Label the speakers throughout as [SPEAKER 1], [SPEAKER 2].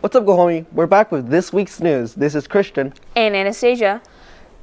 [SPEAKER 1] What's up, Go Homie? We're back with this week's news. This is Christian.
[SPEAKER 2] And Anastasia.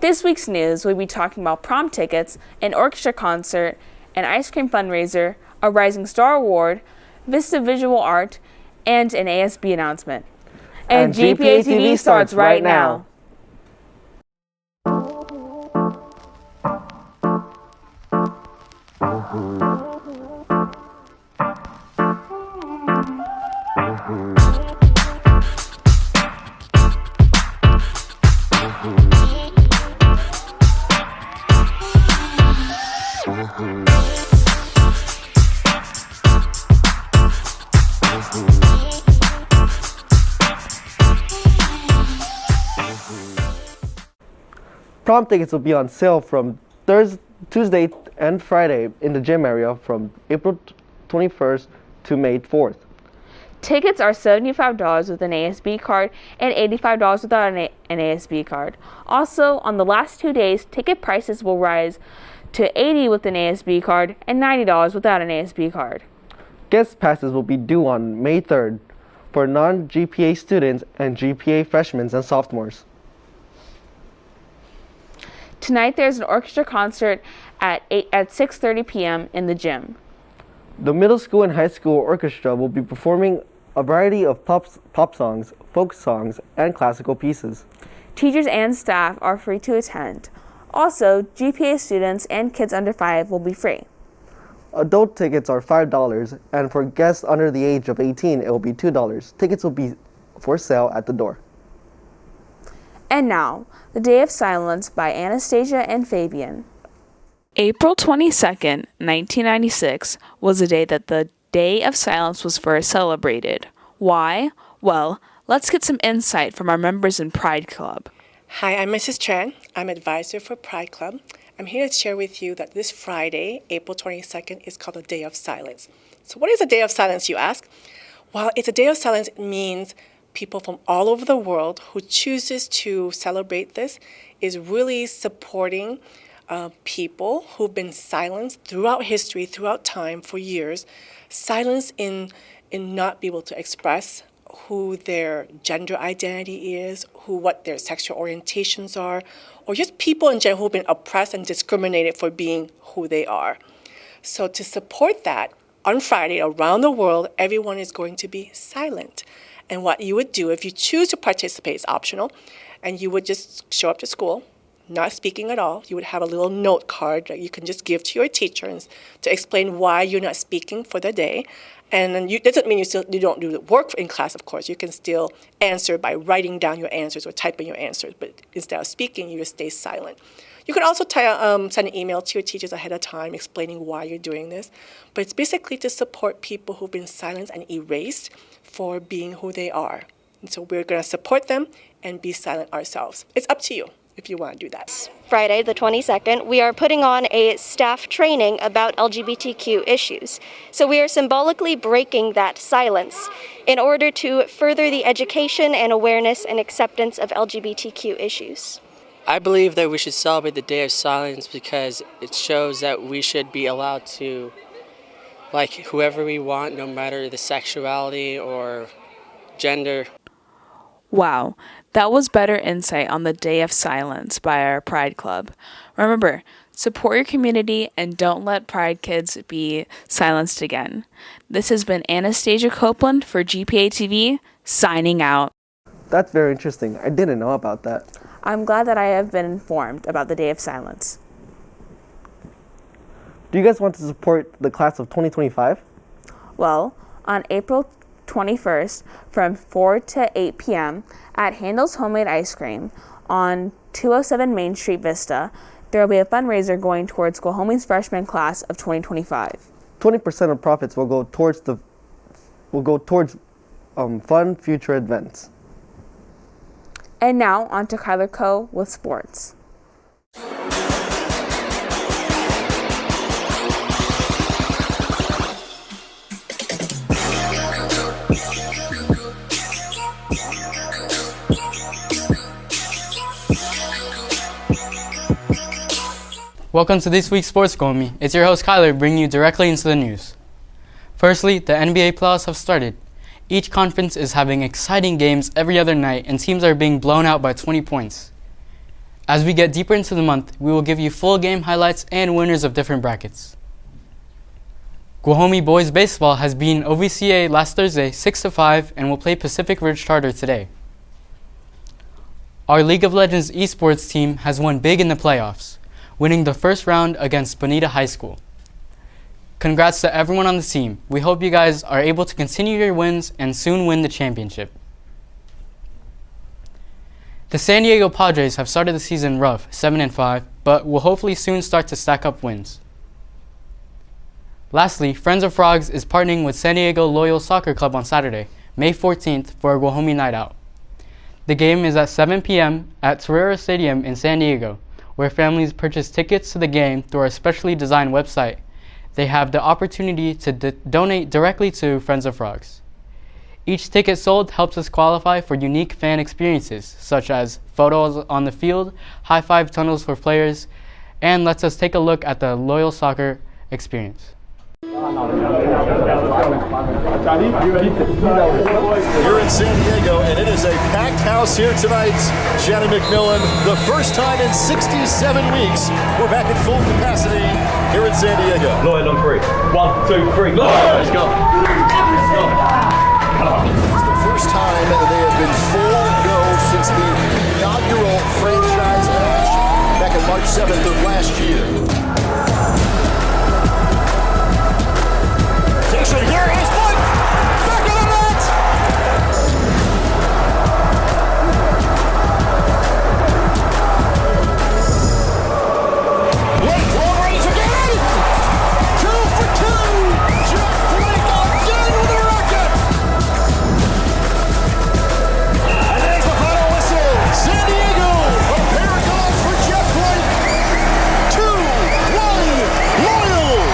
[SPEAKER 2] This week's news, we'll be talking about prom tickets, an orchestra concert, an ice cream fundraiser, a Rising Star Award, Vista Visual Art, and an ASB announcement. And Gpatv starts right now.
[SPEAKER 1] Prom tickets will be on sale from Tuesday and Friday in the gym area from April 21st to May 4th.
[SPEAKER 2] Tickets are $75 with an ASB card and $85 without an ASB card. Also, on the last 2 days, ticket prices will rise to $80 with an ASB card and $90 without an ASB card.
[SPEAKER 1] Guest passes will be due on May 3rd for non-GPA students and GPA freshmen and sophomores.
[SPEAKER 2] Tonight there's an orchestra concert at 6:30 p.m. in the gym.
[SPEAKER 1] The middle school and high school orchestra will be performing a variety of pop songs, folk songs, and classical pieces.
[SPEAKER 2] Teachers and staff are free to attend. Also, GPA students and kids under 5 will be free.
[SPEAKER 1] Adult tickets are $5, and for guests under the age of 18, it will be $2. Tickets will be for sale at the door.
[SPEAKER 2] And now, The Day of Silence by Anastasia and Fabian.
[SPEAKER 3] April 22nd, 1996 was the day that the Day of Silence was first celebrated. Why? Well, let's get some insight from our members in Pride Club.
[SPEAKER 4] Hi, I'm Mrs. Tran. I'm advisor for Pride Club. I'm here to share with you that this Friday, April 22nd, is called a Day of Silence. So what is a Day of Silence, you ask? Well, it's a Day of Silence. It means people from all over the world who chooses to celebrate this is really supporting people who've been silenced throughout history, throughout time, for years, silenced in not be able to express who their gender identity is, what their sexual orientations are, or just people in general who've been oppressed and discriminated for being who they are. So to support that, on Friday, around the world, everyone is going to be silent. And what you would do if you choose to participate is optional, and you would just show up to school, not speaking at all. You would have a little note card that you can just give to your teacher to explain why you're not speaking for the day. And then it doesn't mean you don't do the work in class, of course. You can still answer by writing down your answers or typing your answers, but instead of speaking, you just stay silent. You could also send an email to your teachers ahead of time explaining why you're doing this. But it's basically to support people who've been silenced and erased for being who they are. And so we're going to support them and be silent ourselves. It's up to you if you want to do that.
[SPEAKER 5] Friday, the 22nd, we are putting on a staff training about LGBTQ issues. So we are symbolically breaking that silence in order to further the education and awareness and acceptance of LGBTQ issues.
[SPEAKER 6] I believe that we should celebrate the Day of Silence because it shows that we should be allowed to like whoever we want, no matter the sexuality or gender.
[SPEAKER 3] Wow, that was better insight on the Day of Silence by our Pride Club. Remember, support your community and don't let Pride kids be silenced again. This has been Anastasia Copeland for Gpatv, signing out.
[SPEAKER 1] That's very interesting. I didn't know about that.
[SPEAKER 2] I'm glad that I have been informed about the Day of Silence.
[SPEAKER 1] Do you guys want to support the class of 2025?
[SPEAKER 2] Well, on April 21st from 4 to 8 p.m. at Handel's Homemade Ice Cream on 207 Main Street, Vista, there will be a fundraiser going towards Go Homie's freshman class of 2025.
[SPEAKER 1] 20% of profits will go towards fun future events.
[SPEAKER 2] And now on to Kyler Coe with sports.
[SPEAKER 7] Welcome to this week's Sports Go Homie. It's your host Kyler bringing you directly into the news. Firstly, the NBA playoffs have started. Each conference is having exciting games every other night and teams are being blown out by 20 points. As we get deeper into the month, we will give you full game highlights and winners of different brackets. Guahomie boys baseball has beaten OVCA last Thursday 6-5 and will play Pacific Ridge Charter today. Our League of Legends esports team has won big in the playoffs, winning the first round against Bonita High School. Congrats to everyone on the team. We hope you guys are able to continue your wins and soon win the championship. The San Diego Padres have started the season rough, 7-5, but will hopefully soon start to stack up wins. Lastly, Friends of Frogs is partnering with San Diego Loyal Soccer Club on Saturday, May 14th for a Guahomie Night Out. The game is at 7 p.m. at Torero Stadium in San Diego, where families purchase tickets to the game through our specially designed website. They have the opportunity to donate directly to Friends of Frogs. Each ticket sold helps us qualify for unique fan experiences, such as photos on the field, high-five tunnels for players, and lets us take a look at the Loyal Soccer experience.
[SPEAKER 8] Here in San Diego, and it is a packed house here tonight. Shannon McMillan, the first time in 67 weeks, we're back at full capacity here in San Diego.
[SPEAKER 9] Loyal on 3. 1, 2, 3. Let's go.
[SPEAKER 8] It's the first time they have been full go since the inaugural franchise match back on March 7th of last year. Here is one! Back of the net! Late long range again! 2 for 2! Jeff Blake again with a rocket! And there's the final whistle! San Diego! A pair of goals for Jeff Blake! 2-1 Loyal!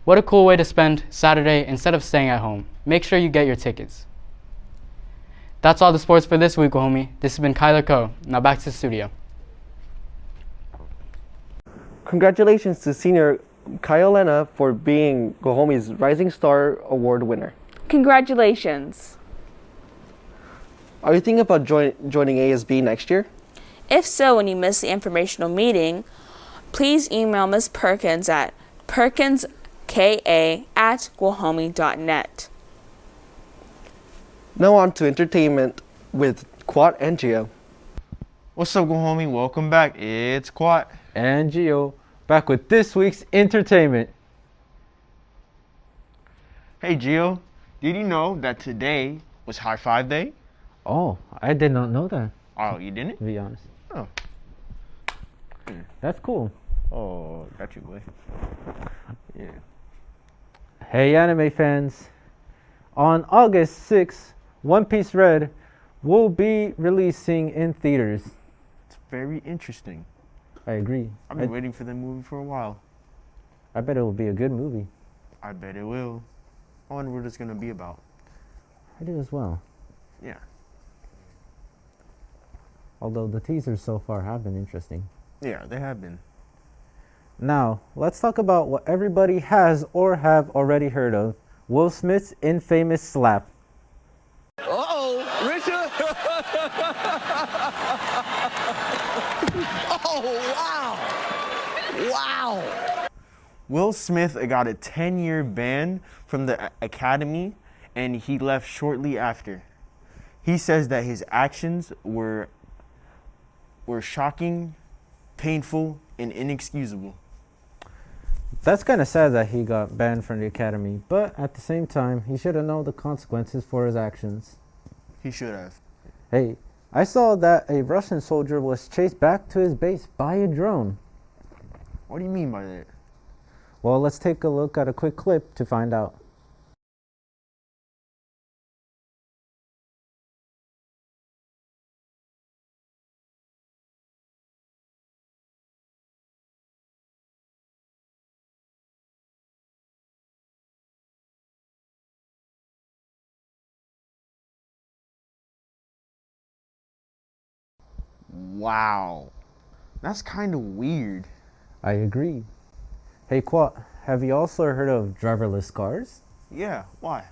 [SPEAKER 7] What a cool way to spend Saturday instead of staying at home. Make sure you get your tickets. That's all the sports for this week, Guahomie. This has been Kyler Coe. Now back to the studio.
[SPEAKER 1] Congratulations to senior Kyle Lena for being Guahomie's Rising Star Award winner.
[SPEAKER 2] Congratulations.
[SPEAKER 1] Are you thinking about joining ASB next year?
[SPEAKER 2] If so, and you missed the informational meeting, please email Ms. Perkins at perkinska@guahomie.net.
[SPEAKER 1] Now on to entertainment with Quat and Gio.
[SPEAKER 10] What's up, Guahomie? Welcome back. It's Quat
[SPEAKER 11] and Gio, back with this week's entertainment.
[SPEAKER 10] Hey, Gio, did you know that today was High Five Day?
[SPEAKER 11] Oh, I did not know that.
[SPEAKER 10] Oh, you didn't?
[SPEAKER 11] To be honest.
[SPEAKER 10] Oh.
[SPEAKER 11] That's cool.
[SPEAKER 10] Oh, got you, boy. Yeah.
[SPEAKER 11] Hey, anime fans. On August 6th, One Piece Red will be releasing in theaters.
[SPEAKER 10] It's very interesting.
[SPEAKER 11] I agree.
[SPEAKER 10] I've been waiting for the movie for a while.
[SPEAKER 11] I bet it will be a good movie.
[SPEAKER 10] I bet it will. I wonder what it's going to be about.
[SPEAKER 11] I do as well.
[SPEAKER 10] Yeah.
[SPEAKER 11] Although the teasers so far have been interesting.
[SPEAKER 10] Yeah, they have been.
[SPEAKER 11] Now, let's talk about what everybody has or have already heard of. Will Smith's infamous slap.
[SPEAKER 8] Uh-oh, Richard! Oh, wow! Wow!
[SPEAKER 10] Will Smith got a 10-year ban from the Academy, and he left shortly after. He says that his actions were shocking, painful, and inexcusable.
[SPEAKER 11] That's kind of sad that he got banned from the Academy, but at the same time, he should have known the consequences for his actions.
[SPEAKER 10] He should have.
[SPEAKER 11] Hey, I saw that a Russian soldier was chased back to his base by a drone.
[SPEAKER 10] What do you mean by that?
[SPEAKER 11] Well, let's take a look at a quick clip to find out.
[SPEAKER 10] Wow. That's kind of weird.
[SPEAKER 11] I agree. Hey, Quat, have you also heard of driverless cars?
[SPEAKER 10] Yeah, why?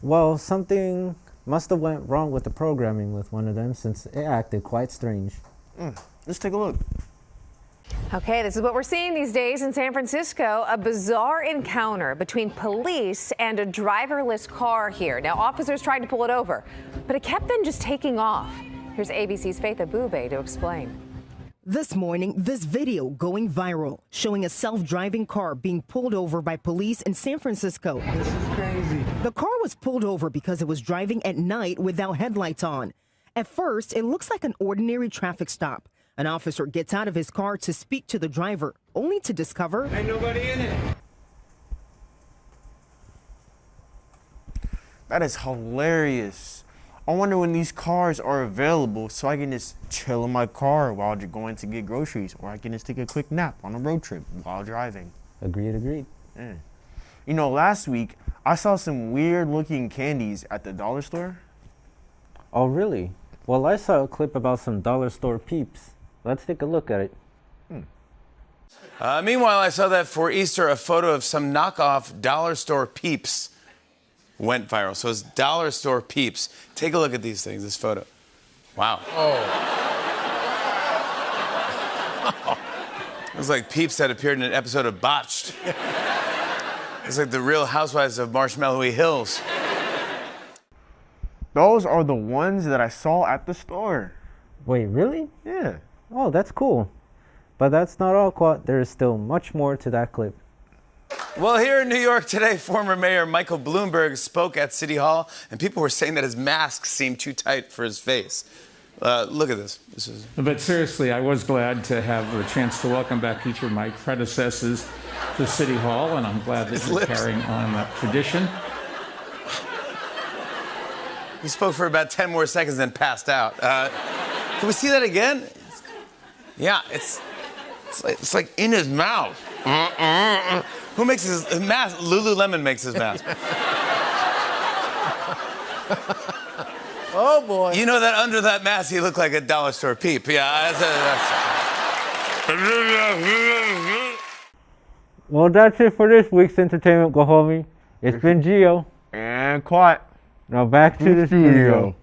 [SPEAKER 11] Well, something must have went wrong with the programming with one of them since it acted quite strange.
[SPEAKER 10] Let's take a look.
[SPEAKER 12] Okay, this is what we're seeing these days in San Francisco, a bizarre encounter between police and a driverless car here. Now, officers tried to pull it over, but it kept then just taking off. Here's ABC's Faith Abube to explain.
[SPEAKER 13] This morning, this video going viral, showing a self-driving car being pulled over by police in San Francisco.
[SPEAKER 11] This is crazy.
[SPEAKER 13] The car was pulled over because it was driving at night without headlights on. At first, it looks like an ordinary traffic stop. An officer gets out of his car to speak to the driver, only to discover
[SPEAKER 11] Ain't nobody in it.
[SPEAKER 10] That is hilarious. I wonder when these cars are available so I can just chill in my car while going to get groceries, or I can just take a quick nap on a road trip while driving.
[SPEAKER 11] Agreed.
[SPEAKER 10] Yeah. You know, last week I saw some weird looking candies at the dollar store.
[SPEAKER 11] Oh, really? Well, I saw a clip about some dollar store peeps. Let's take a look at it.
[SPEAKER 14] Meanwhile, I saw that for Easter, a photo of some knockoff dollar store peeps went viral. So it's dollar store peeps. Take a look at these things, this photo. Wow. It was like peeps that appeared in an episode of Botched. It's like the Real Housewives of Marshmallowy Hills.
[SPEAKER 10] Those are the ones that I saw at the store.
[SPEAKER 11] Wait, really?
[SPEAKER 10] Yeah.
[SPEAKER 11] Oh, that's cool. But that's not all, Quat. There is still much more to that clip.
[SPEAKER 14] Well, here in New York today, former Mayor Michael Bloomberg spoke at City Hall, and people were saying that his mask seemed too tight for his face. Look at this.
[SPEAKER 15] But seriously, I was glad to have the chance to welcome back each of my predecessors to City Hall, and I'm glad that you're carrying on that tradition.
[SPEAKER 14] He spoke for about 10 more seconds, then passed out. Can we see that again? Yeah, it's like in his mouth. Who makes his mask? Lululemon makes his mask.
[SPEAKER 1] Oh boy.
[SPEAKER 14] You know that under that mask, he looked like a dollar store peep. Yeah,
[SPEAKER 11] Well, that's it for this week's Entertainment Go Homie. It's been Gio.
[SPEAKER 10] And Quat.
[SPEAKER 11] Now back to the studio.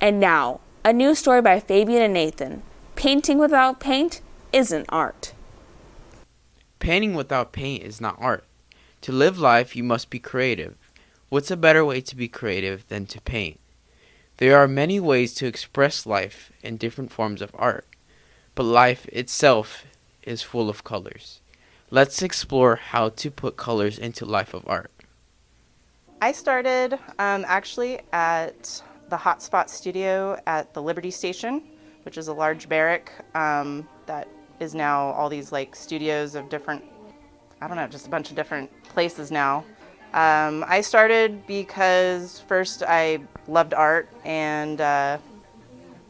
[SPEAKER 2] And now, a new story by Fabian and Nathan. Painting without paint isn't art.
[SPEAKER 16] Painting without paint is not art. To live life, you must be creative. What's a better way to be creative than to paint? There are many ways to express life in different forms of art, but life itself is full of colors. Let's explore how to put colors into life of art.
[SPEAKER 17] I started actually at the Hotspot Studio at the Liberty Station, which is a large barrack that is now all these like studios of different, I don't know, just a bunch of different places now. I started because first I loved art, and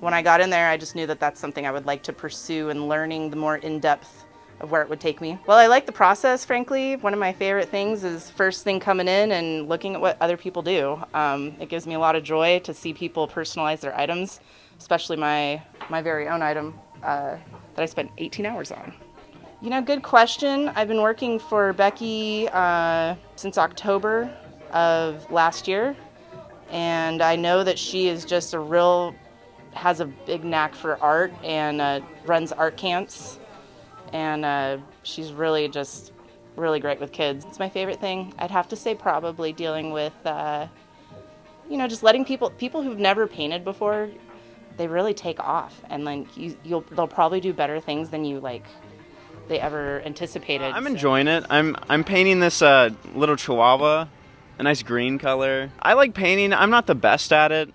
[SPEAKER 17] when I got in there I just knew that that's something I would like to pursue, and learning the more in-depth of where it would take me. Well, I like the process, frankly. One of my favorite things is first thing coming in and looking at what other people do. It gives me a lot of joy to see people personalize their items, especially my very own item that I spent 18 hours on. You know, good question. I've been working for Becky since October of last year, and I know that she is just has a big knack for art and runs art camps. And she's really great with kids. It's my favorite thing. I'd have to say probably dealing with, just letting people who've never painted before, they really take off. And then they'll probably do better things than they ever anticipated.
[SPEAKER 18] I'm enjoying it. I'm painting this little chihuahua, a nice green color. I like painting. I'm not the best at it,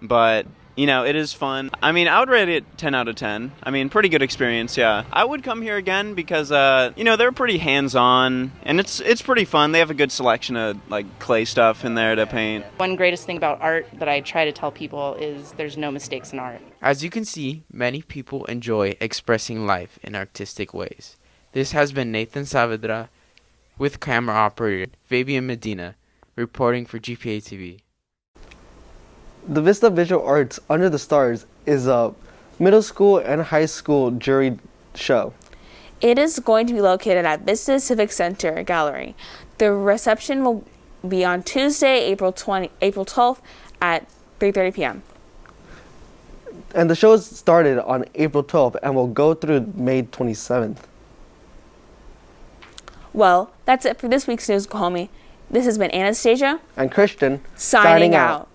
[SPEAKER 18] but it is fun. I mean, I would rate it 10 out of 10. I mean, pretty good experience, yeah. I would come here again because, they're pretty hands-on, and it's pretty fun. They have a good selection of, clay stuff in there to paint.
[SPEAKER 17] One greatest thing about art that I try to tell people is there's no mistakes in art.
[SPEAKER 16] As you can see, many people enjoy expressing life in artistic ways. This has been Nathan Saavedra with camera operator Fabian Medina, reporting for Gpatv.
[SPEAKER 1] The Vista Visual Arts Under the Stars is a middle school and high school jury show.
[SPEAKER 2] It is going to be located at Vista Civic Center Gallery. The reception will be on Tuesday, April 12th at 3:30 p.m.
[SPEAKER 1] And the show started on April 12th and will go through May 27th.
[SPEAKER 2] Well, that's it for this week's News, Homie. This has been Anastasia
[SPEAKER 1] And Christian
[SPEAKER 2] signing out.